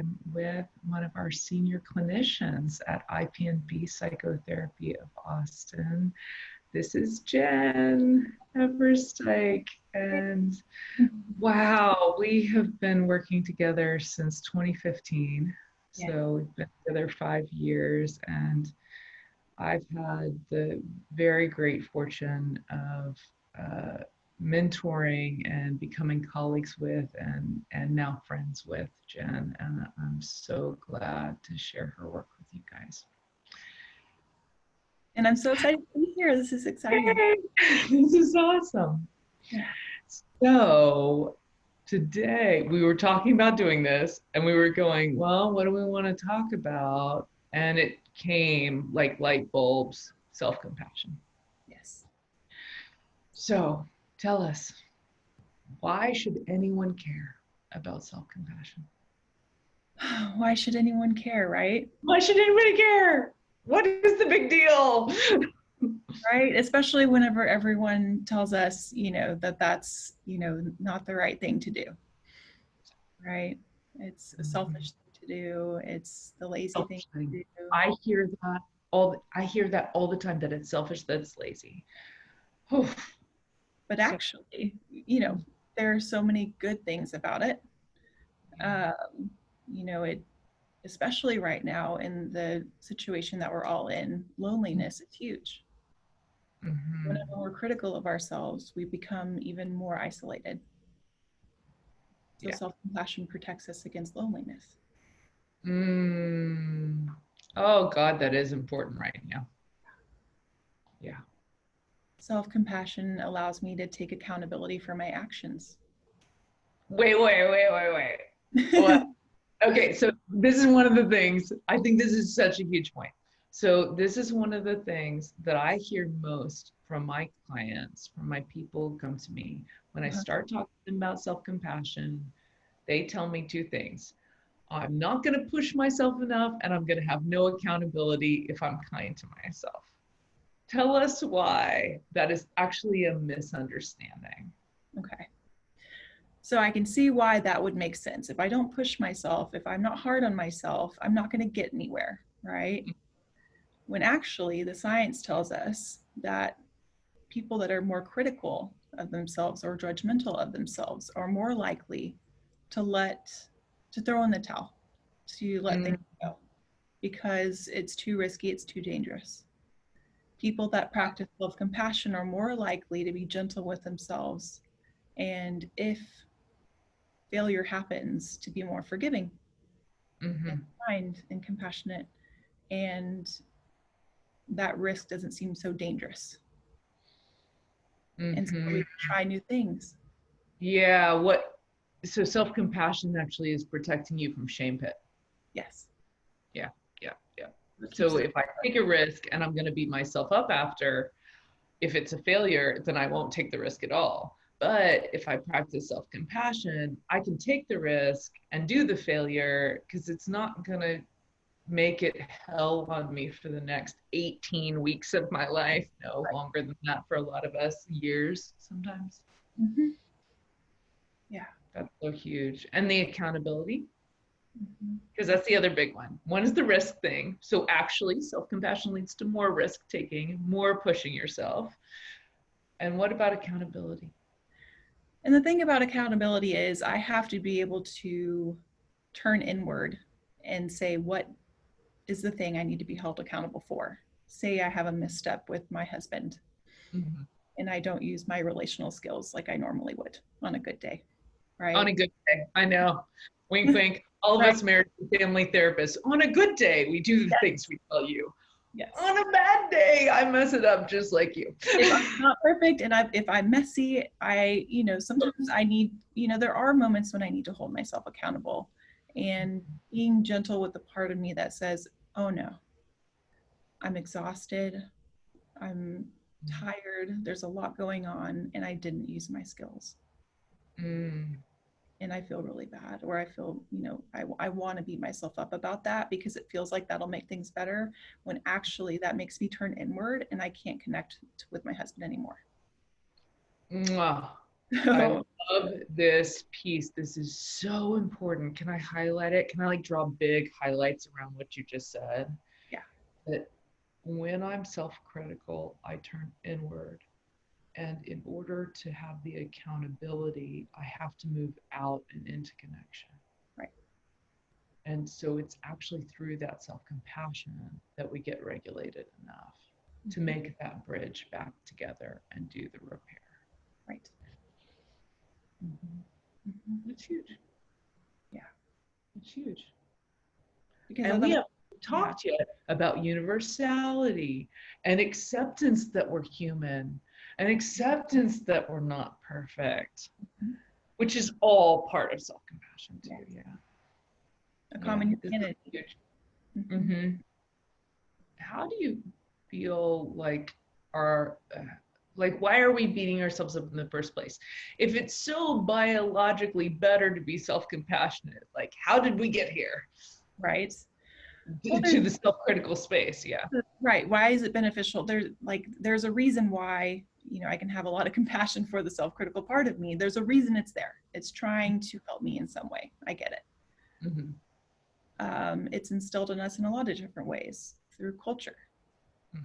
I'm with one of our senior clinicians at IPNB Psychotherapy of Austin. This is Jen Eversdyk, and wow, we have been working together since 2015. Yeah. So we've been together 5 years, and I've had the very great fortune of mentoring and becoming colleagues with and now friends with Jen. And I'm so glad to share her work with you guys. And I'm so excited to be here. This is exciting. Yay! This is awesome. Yeah. So today we were talking about doing this and we were going, well, what do we want to talk about? And it came like light bulbs, self-compassion. Yes. So tell us, why should anyone care about self-compassion? Why should anyone care, right? Why should anybody care? What is the big deal? Right? Especially whenever everyone tells us, that that's, not the right thing to do. Right? It's a selfish thing to do. It's the lazy thing to do. I hear that all the time, that it's selfish, that it's lazy. But actually, there are so many good things about it. It, especially right now in the situation that we're all in, loneliness is huge. Mm-hmm. Whenever we're critical of ourselves, we become even more isolated. So self-compassion protects us against loneliness. Oh God, that is important right now. Yeah. Self-compassion allows me to take accountability for my actions. Wait. Well, okay, so this is one of the things, I think this is such a huge point. So this is one of the things that I hear most from my clients, from my people who come to me. When I start talking about self-compassion, they tell me two things. I'm not going to push myself enough, and I'm going to have no accountability if I'm kind to myself. Tell us why that is actually a misunderstanding. Okay. So I can see why that would make sense. If I don't push myself, if I'm not hard on myself, I'm not going to get anywhere, right? When actually the science tells us that people that are more critical of themselves or judgmental of themselves are more likely to throw in the towel, to let things go, because it's too risky, it's too dangerous. People that practice self-compassion are more likely to be gentle with themselves, and if failure happens, to be more forgiving and kind and compassionate, and that risk doesn't seem so dangerous. And so we try new things. Yeah, so self-compassion actually is protecting you from shame pit. Yes. Yeah. So if I take a risk and I'm going to beat myself up after, if it's a failure, then I won't take the risk at all. But if I practice self-compassion, I can take the risk and do the failure, because it's not going to make it hell on me for the next 18 weeks of my life. No, longer than that for a lot of us, years sometimes. Yeah. That's so huge. And the accountability, because that's the other big one. One is the risk thing. So actually self-compassion leads to more risk taking, more pushing yourself. And what about accountability? And the thing about accountability is I have to be able to turn inward and say, what is the thing I need to be held accountable for? Say I have a misstep with my husband and I don't use my relational skills like I normally would on a good day, right? On a good day, I know. Wink, wink. All of us married family therapists, on a good day, we do the things we tell you. Yes. On a bad day, I mess it up just like you. If I'm not perfect and if I'm messy, sometimes I need, there are moments when I need to hold myself accountable, and being gentle with the part of me that says, oh no, I'm exhausted, I'm tired, there's a lot going on, and I didn't use my skills. And I feel really bad, or I feel, I want to beat myself up about that because it feels like that'll make things better, when actually that makes me turn inward and I can't connect with my husband anymore. I love this piece. This is so important. Can I highlight it? Can I like draw big highlights around what you just said? Yeah. That when I'm self-critical, I turn inward. And in order to have the accountability, I have to move out and into connection. Right. And so it's actually through that self-compassion that we get regulated enough to make that bridge back together and do the repair. Right. It's huge. Yeah. It's huge. Because And we haven't talked yet about universality and acceptance that we're human and acceptance that we're not perfect, which is all part of self-compassion too. Yeah. A common humanity. How do you feel like why are we beating ourselves up in the first place? If it's so biologically better to be self-compassionate, like how did we get here? Right. To the self-critical space. Yeah. Right. Why is it beneficial? There's a reason why, I can have a lot of compassion for the self-critical part of me. There's a reason it's there. It's trying to help me in some way. I get it. It's instilled in us in a lot of different ways through culture,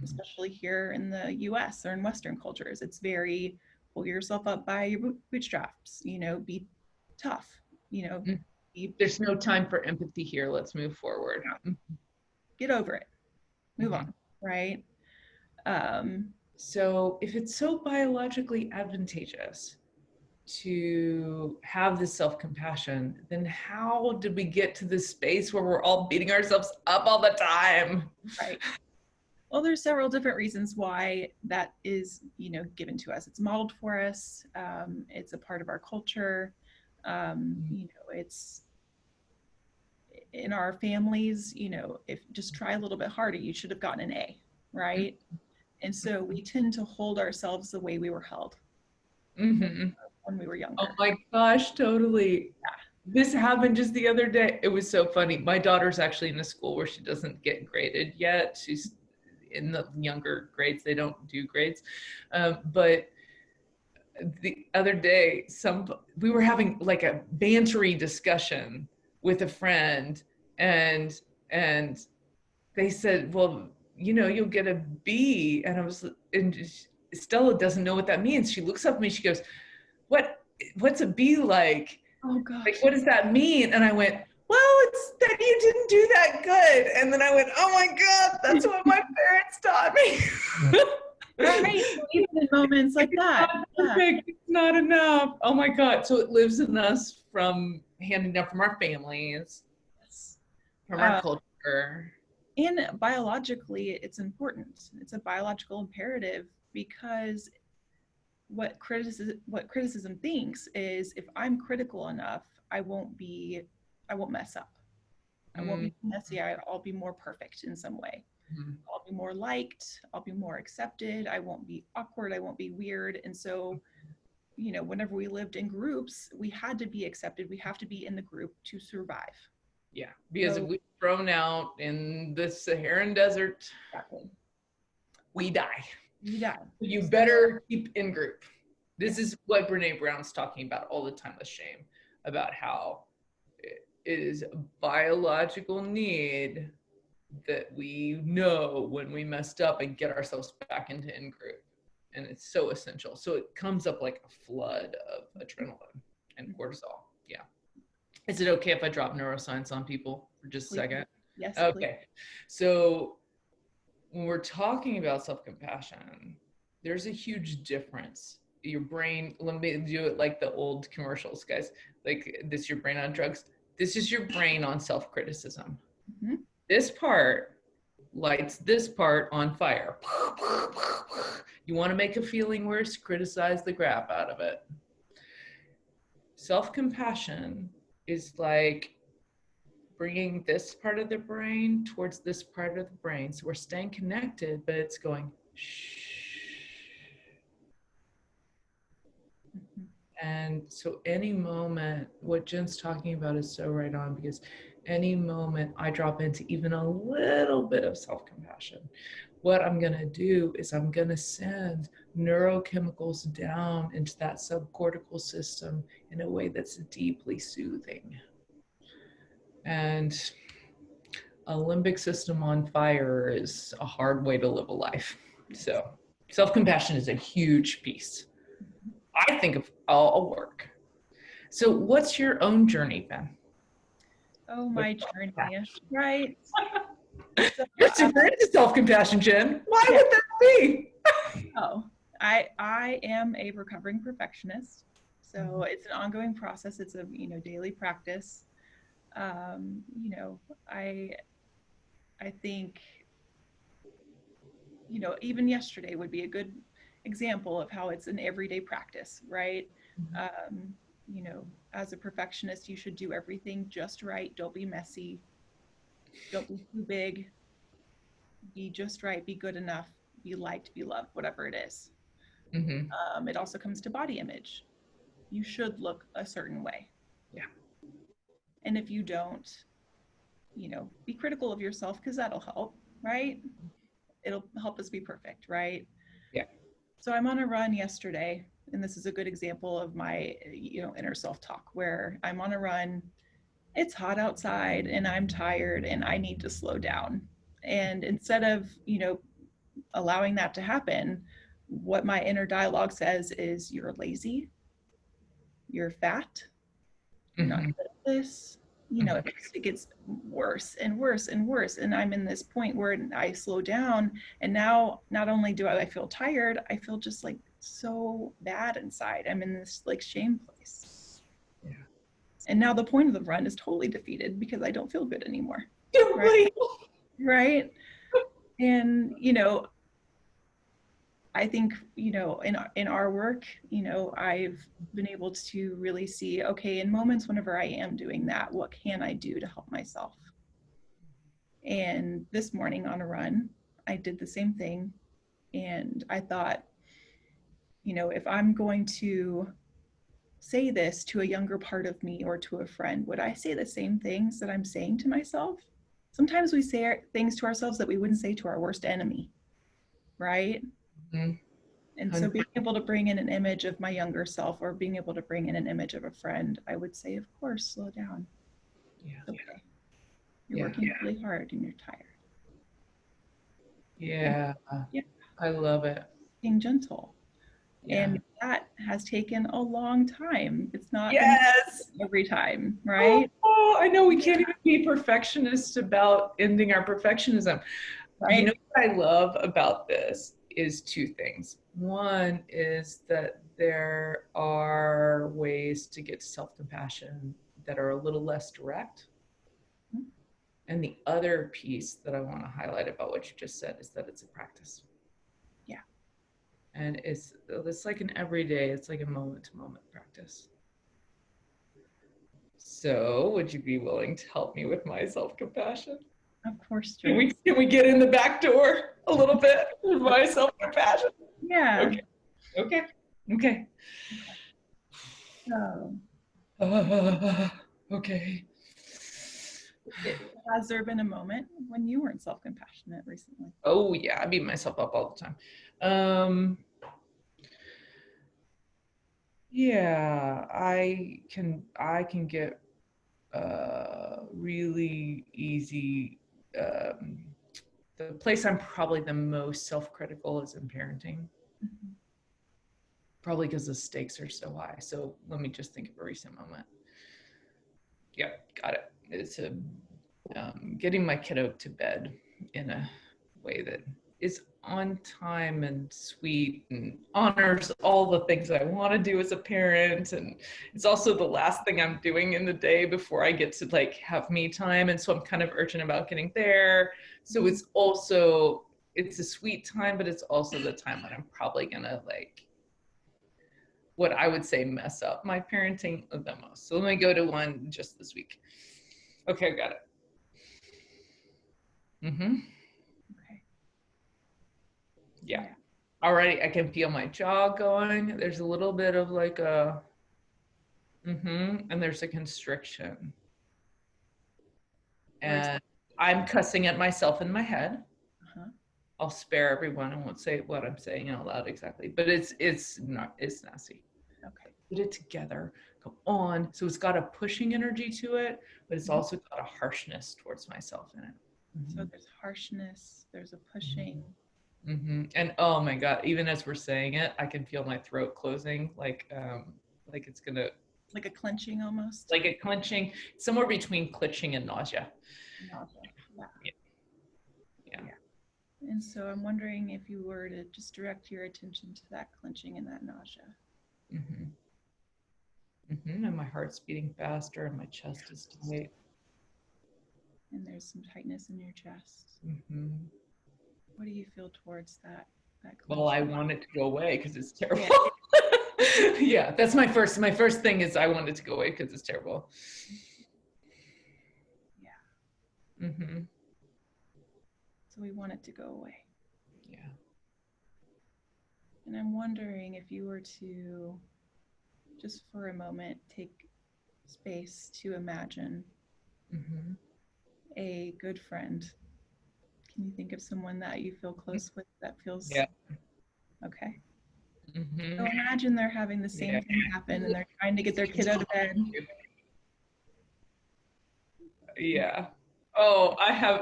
especially here in the US or in Western cultures. It's very pull yourself up by your bootstraps, be tough, There's no time for empathy here. Let's move forward. Get over it. Move on. Right. So if it's so biologically advantageous to have this self-compassion, then how did we get to this space where we're all beating ourselves up all the time? Right. Well, there's several different reasons why that is, given to us. It's modeled for us. It's a part of our culture. It's in our families, if just try a little bit harder, you should have gotten an A, right? And so we tend to hold ourselves the way we were held when we were younger. Oh my gosh, totally. Yeah. This happened just the other day. It was so funny. My daughter's actually in a school where she doesn't get graded yet. She's in the younger grades. They don't do grades. But the other day, we were having like a bantery discussion with a friend, and they said, well, you'll get a B. And Stella doesn't know what that means. She looks up at me, she goes, what's a B like? Oh gosh. Like, what does that mean? And I went, well, it's that you didn't do that good. And then I went, oh my God, that's what my parents taught me. Right. Even in moments like that. It's not enough. Oh my God. So it lives in us from handing down from our families, from our culture. And biologically, it's important. It's a biological imperative because what criticism thinks is if I'm critical enough, I won't mess up. I won't be messy. I'll be more perfect in some way. I'll be more liked. I'll be more accepted. I won't be awkward. I won't be weird. And so, whenever we lived in groups, we had to be accepted. We have to be in the group to survive. Yeah, because if we're thrown out in the Saharan desert, we die. You die. You better keep in group. This is what Brene Brown's talking about all the time with shame, about how it is a biological need that we know when we messed up and get ourselves back into in-group. And it's so essential. So it comes up like a flood of adrenaline and cortisol. Yeah. Is it okay if I drop neuroscience on people for just a second? Yes. Okay. Please. So when we're talking about self-compassion, there's a huge difference. Your brain, let me do it like the old commercials, guys. Like, this is your brain on drugs. This is your brain on self-criticism. This part lights this part on fire. You want to make a feeling worse? Criticize the crap out of it. Self-compassion is like bringing this part of the brain towards this part of the brain. So we're staying connected, but it's going shh. And so any moment, what Jen's talking about is so right on, because any moment I drop into even a little bit of self-compassion, what I'm going to do is I'm going to send neurochemicals down into that subcortical system in a way that's deeply soothing. And a limbic system on fire is a hard way to live a life. So self-compassion is a huge piece, I think, of all work. So what's your own journey, Ben? Oh, my journey, right? So, You're super into self-compassion, Jen. Why would that be? I am a recovering perfectionist. So it's an ongoing process. It's a daily practice. I think even yesterday would be a good example of how it's an everyday practice, right? As a perfectionist, you should do everything just right. Don't be messy. Don't be too big. Be just right. Be good enough. Be liked. Be loved. Whatever it is. It also comes to body image. You should look a certain way. Yeah. And if you don't, be critical of yourself, because that'll help, right? It'll help us be perfect, right? Yeah. So I'm on a run yesterday, and this is a good example of my, inner self-talk, where I'm on a run. It's hot outside and I'm tired and I need to slow down. And instead of, allowing that to happen, what my inner dialogue says is, you're lazy, you're fat, you're not good at this. It gets worse and worse and worse. And I'm in this point where I slow down, and now not only do I feel tired, I feel just like so bad inside. I'm in this like shame place. Yeah. And now the point of the run is totally defeated because I don't feel good anymore. Right? And I think, in our work, I've been able to really see, okay, in moments whenever I am doing that, what can I do to help myself? And this morning on a run, I did the same thing. And I thought, if I'm going to say this to a younger part of me or to a friend, would I say the same things that I'm saying to myself? Sometimes we say things to ourselves that we wouldn't say to our worst enemy, right? And so being able to bring in an image of my younger self, or being able to bring in an image of a friend, I would say, of course, slow down. Yeah. Okay. You're working really hard and you're tired. Yeah. I love it. Being gentle. Yeah. And that has taken a long time. It's not Yes. every time, right? Oh, I know we can't even be perfectionists about ending our perfectionism. Right. What I love about this is two things. One is that there are ways to get to self-compassion that are a little less direct. And the other piece that I want to highlight about what you just said is that it's a practice. Yeah. And it's like an everyday, it's like a moment-to-moment practice. So would you be willing to help me with my self-compassion? Of course, Jules. Can we get in the back door a little bit with my self-compassion? Yeah. Okay. So, okay. Has there been a moment when you weren't self-compassionate recently? Oh yeah, I beat myself up all the time. Yeah, I can get really easy. The place I'm probably the most self-critical is in parenting. Probably because the stakes are so high. So let me just think of a recent moment. Yeah, got it. It's getting my kiddo to bed in a way that is on time and sweet and honors all the things I want to do as a parent. And it's also the last thing I'm doing in the day before I get to like have me time. And so I'm kind of urgent about getting there. So it's a sweet time, but it's also the time when I'm probably gonna like, what I would say, mess up my parenting the most. So let me go to one just this week. Okay, I got it. Okay. Yeah. Already I can feel my jaw going. There's a little bit of like a, and there's a constriction. And I'm cussing at myself in my head. Uh-huh. I'll spare everyone. I won't say what I'm saying out loud exactly, but it's nasty. Okay. Put it together. Come on. So it's got a pushing energy to it, but it's also got a harshness towards myself in it. So there's harshness, there's a pushing. And oh my God, even as we're saying it, I can feel my throat closing, like it's gonna, like a clenching almost. like a clenching, somewhere between clenching and nausea. Nausea. Yeah. And so I'm wondering if you were to just direct your attention to that clenching and that nausea. And my heart's beating faster and my chest is tight. And there's some tightness in your chest. What do you feel towards that Well, I want it to go away because it's terrible. Yeah. Yeah, that's my first thing is I want it to go away because it's terrible. Yeah. So we want it to go away. Yeah. And I'm wondering if you were to, just for a moment, take space to imagine a good friend. Can you think of someone that you feel close with that feels? Yeah. Okay. So imagine they're having the same thing happen and they're trying to get their kid out of bed. Yeah. Oh,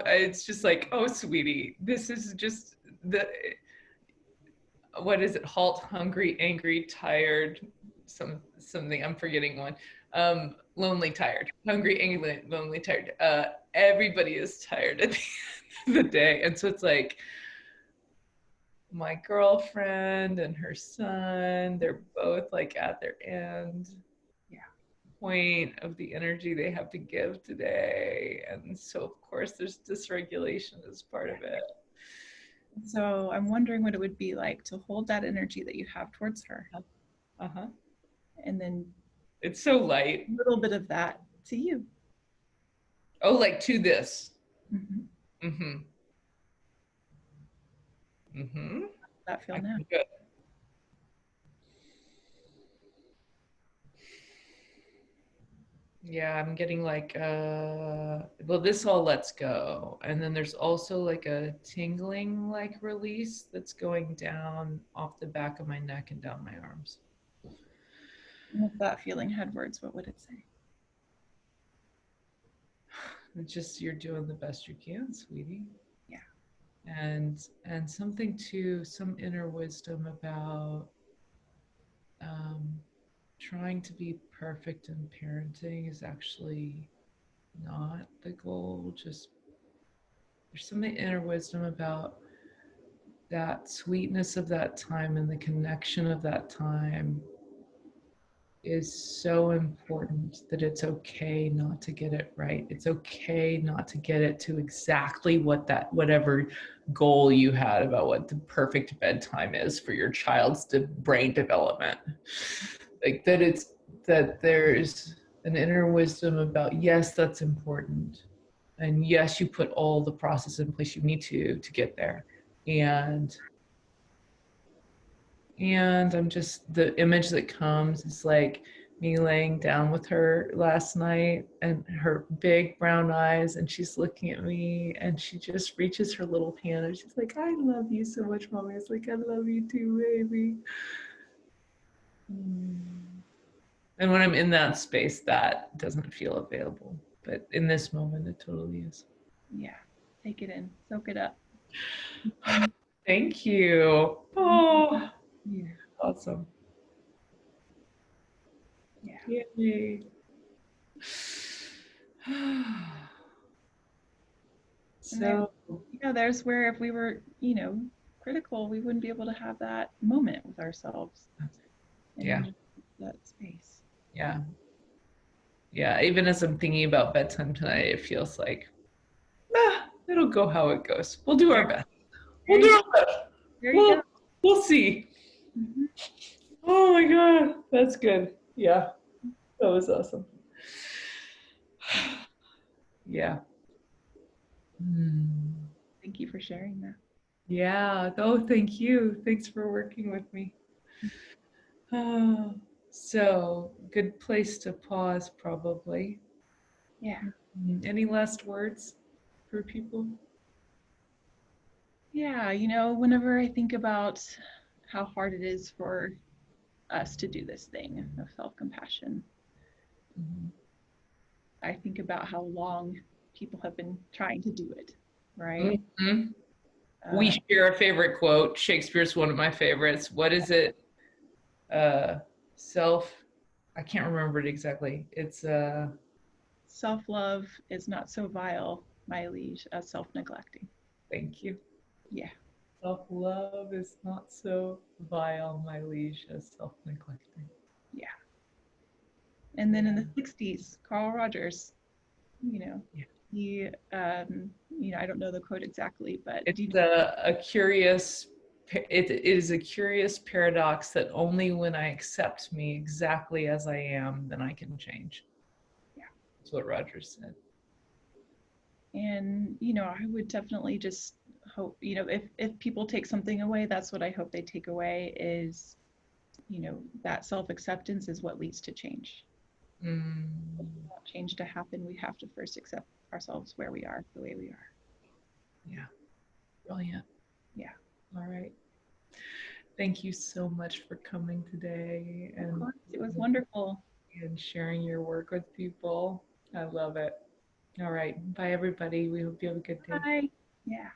it's just like, oh, sweetie, this is just what is it? Halt, hungry, angry, tired, something, I'm forgetting one. Lonely, tired, hungry, angry, lonely, tired. Everybody is tired at the end of the day. And so it's like, my girlfriend and her son, they're both like at their end point of the energy they have to give today. And so of course there's dysregulation as part of it. So I'm wondering what it would be like to hold that energy that you have towards her. And then it's so light. A little bit of that to you. Oh, like to this. How does that feel now? Good. Yeah, I'm getting like, well, this all lets go. And then there's also like a tingling like release that's going down off the back of my neck and down my arms. And if that feeling had words, what would it say? It's just, you're doing the best you can, sweetie. Yeah. And something to some inner wisdom about trying to be perfect in parenting is actually not the goal. Just there's some inner wisdom about that sweetness of that time and the connection of that time is so important that it's okay not to get it right. It's okay not to get it to exactly whatever goal you had about what the perfect bedtime is for your child's brain development. Like that there's an inner wisdom about, yes, that's important. And yes, you put all the process in place you need to get there. And I'm just, the image that comes is like me laying down with her last night and her big brown eyes, and she's looking at me and she just reaches her little hand and she's like, I love you so much, Mommy. It's like, I love you too, baby. And when I'm in that space, that doesn't feel available. But in this moment, it totally is. Yeah. Take it in. Soak it up. Thank you. Oh, yeah. Awesome. Yeah. Yay. So, there's where if we were, critical, we wouldn't be able to have that moment with ourselves. Yeah. That space. Yeah. Yeah. Even as I'm thinking about bedtime tonight, it feels like, it'll go how it goes. We'll do our best. We'll do our best. There you go. We'll see. Oh my God. That's good. Yeah. That was awesome. Yeah. Thank you for sharing that. Yeah. Oh, thank you. Thanks for working with me. So, good place to pause, probably. Yeah. Any last words? for people? Yeah, whenever I think about how hard it is for us to do this thing of self-compassion, Mhm. I think about how long people have been trying to do it, right? Mhm. We Uh, share a favorite quote. Shakespeare's one of my favorites. What is it? Uh, self. I can't remember it exactly. It's Self-love is not so vile, my liege, as self-neglecting. thank you. Yeah, Self-love is not so vile, my liege, as self-neglecting. yeah. And then in the 60s, Carl Rogers, you know, Yeah. he, I don't know the quote exactly, but do you It's a curious, it is a curious paradox that only when I accept me exactly as I am, then I can change. yeah. That's what Rogers said. And, I would definitely just hope, if people take something away, that's what I hope they take away is, that self-acceptance is what leads to change. If we Mm, want change to happen, we have to first accept ourselves where we are, the way we are. yeah, brilliant. Yeah. All right. Thank you so much for coming today Of and course. It was wonderful. sharing your work with people. I love it. All right. Bye, everybody. We hope you have a good day. Bye. Yeah.